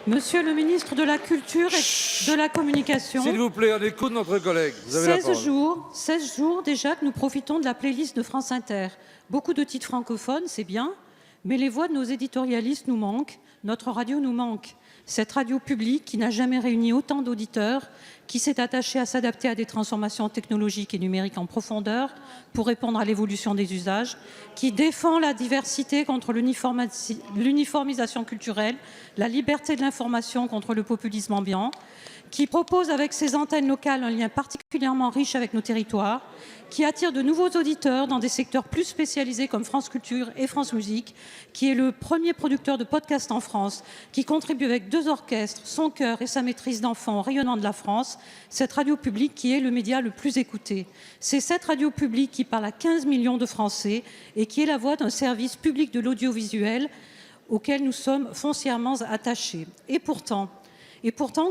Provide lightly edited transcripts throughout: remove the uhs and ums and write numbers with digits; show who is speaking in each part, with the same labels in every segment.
Speaker 1: Monsieur le ministre de la Culture et de la Communication,
Speaker 2: s'il vous plaît, on écoute notre collègue. Vous avez la parole.
Speaker 1: 16 jours déjà que nous profitons de la playlist de France Inter. Beaucoup de titres francophones, c'est bien, mais les voix de nos éditorialistes nous manquent, notre radio nous manque. Cette radio publique qui n'a jamais réuni autant d'auditeurs, qui s'est attachée à s'adapter à des transformations technologiques et numériques en profondeur pour répondre à l'évolution des usages, qui défend la diversité contre l'uniformisation culturelle, la liberté de l'information contre le populisme ambiant, qui propose avec ses antennes locales un lien particulièrement riche avec nos territoires, qui attire de nouveaux auditeurs dans des secteurs plus spécialisés comme France Culture et France Musique, qui est le premier producteur de podcasts en France, qui contribue avec 2 orchestres, son chœur et sa maîtrise d'enfants au rayonnement de la France, cette radio publique qui est le média le plus écouté. C'est cette radio publique qui parle à 15 millions de Français et qui est la voix d'un service public de l'audiovisuel auquel nous sommes foncièrement attachés. Et pourtant,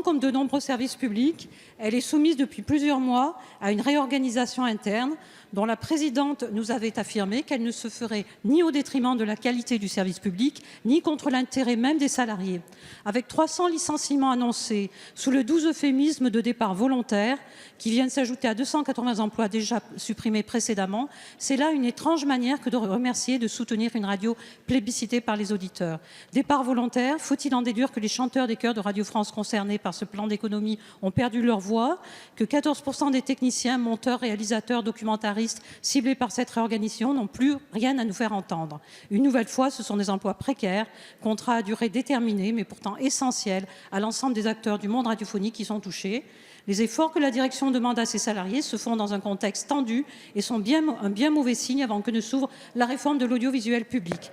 Speaker 1: comme de nombreux services publics, elle est soumise depuis plusieurs mois à une réorganisation interne dont la présidente nous avait affirmé qu'elle ne se ferait ni au détriment de la qualité du service public, ni contre l'intérêt même des salariés. Avec 300 licenciements annoncés sous le doux euphémisme de départ volontaire, qui viennent s'ajouter à 280 emplois déjà supprimés précédemment, c'est là une étrange manière que de remercier et de soutenir une radio plébiscitée par les auditeurs. Départ volontaire, faut-il en déduire que les chanteurs des chœurs de Radio France concernés par ce plan d'économie ont perdu leur voix, que 14% des techniciens, monteurs, réalisateurs, documentaristes ciblés par cette réorganisation n'ont plus rien à nous faire entendre. Une nouvelle fois, ce sont des emplois précaires, contrats à durée déterminée, mais pourtant essentiels à l'ensemble des acteurs du monde radiophonique qui sont touchés. Les efforts que la direction demande à ses salariés se font dans un contexte tendu et sont un bien mauvais signe avant que ne s'ouvre la réforme de l'audiovisuel public.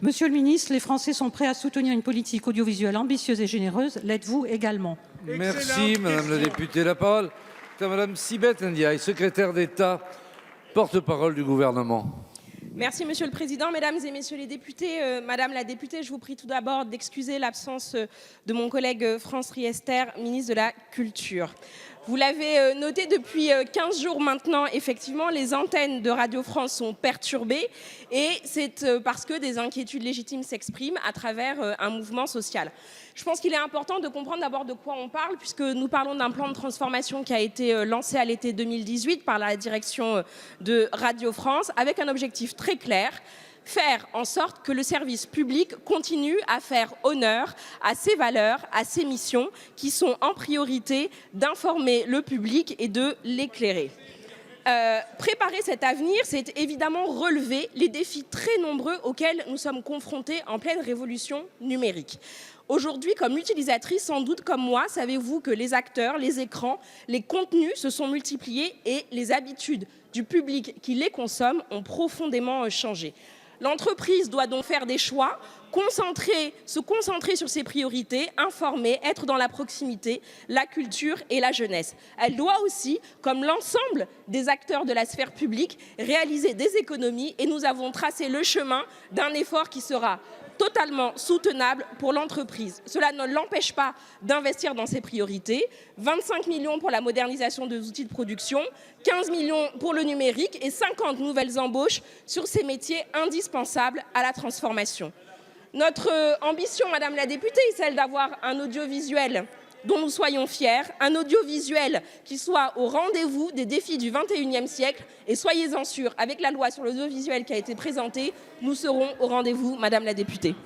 Speaker 1: Monsieur le ministre, les Français sont prêts à soutenir une politique audiovisuelle ambitieuse et généreuse. L'êtes-vous également?
Speaker 2: Merci, Madame la députée. La parole est à Madame Sibeth Ndiaye, secrétaire d'État, porte-parole du gouvernement.
Speaker 3: Merci, Monsieur le Président. Mesdames et Messieurs les députés, Madame la députée, je vous prie tout d'abord d'excuser l'absence de mon collègue France Riester, ministre de la Culture. Vous l'avez noté depuis 15 jours maintenant, effectivement, les antennes de Radio France sont perturbées et c'est parce que des inquiétudes légitimes s'expriment à travers un mouvement social. Je pense qu'il est important de comprendre d'abord de quoi on parle, puisque nous parlons d'un plan de transformation qui a été lancé à l'été 2018 par la direction de Radio France, avec un objectif très clair: faire en sorte que le service public continue à faire honneur à ses valeurs, à ses missions, qui sont en priorité d'informer le public et de l'éclairer. Préparer cet avenir, c'est évidemment relever les défis très nombreux auxquels nous sommes confrontés en pleine révolution numérique. Aujourd'hui, comme utilisatrice, sans doute comme moi, savez-vous que les acteurs, les écrans, les contenus se sont multipliés et les habitudes du public qui les consomme ont profondément changé. L'entreprise doit donc faire des choix, se concentrer sur ses priorités, informer, être dans la proximité, la culture et la jeunesse. Elle doit aussi, comme l'ensemble des acteurs de la sphère publique, réaliser des économies et nous avons tracé le chemin d'un effort qui sera totalement soutenable pour l'entreprise. Cela ne l'empêche pas d'investir dans ses priorités. 25 millions pour la modernisation des outils de production, 15 millions pour le numérique et 50 nouvelles embauches sur ces métiers indispensables à la transformation. Notre ambition, Madame la députée, est celle d'avoir un audiovisuel dont nous soyons fiers, un audiovisuel qui soit au rendez-vous des défis du XXIe siècle. Et soyez-en sûrs, avec la loi sur l'audiovisuel qui a été présentée, nous serons au rendez-vous, Madame la députée.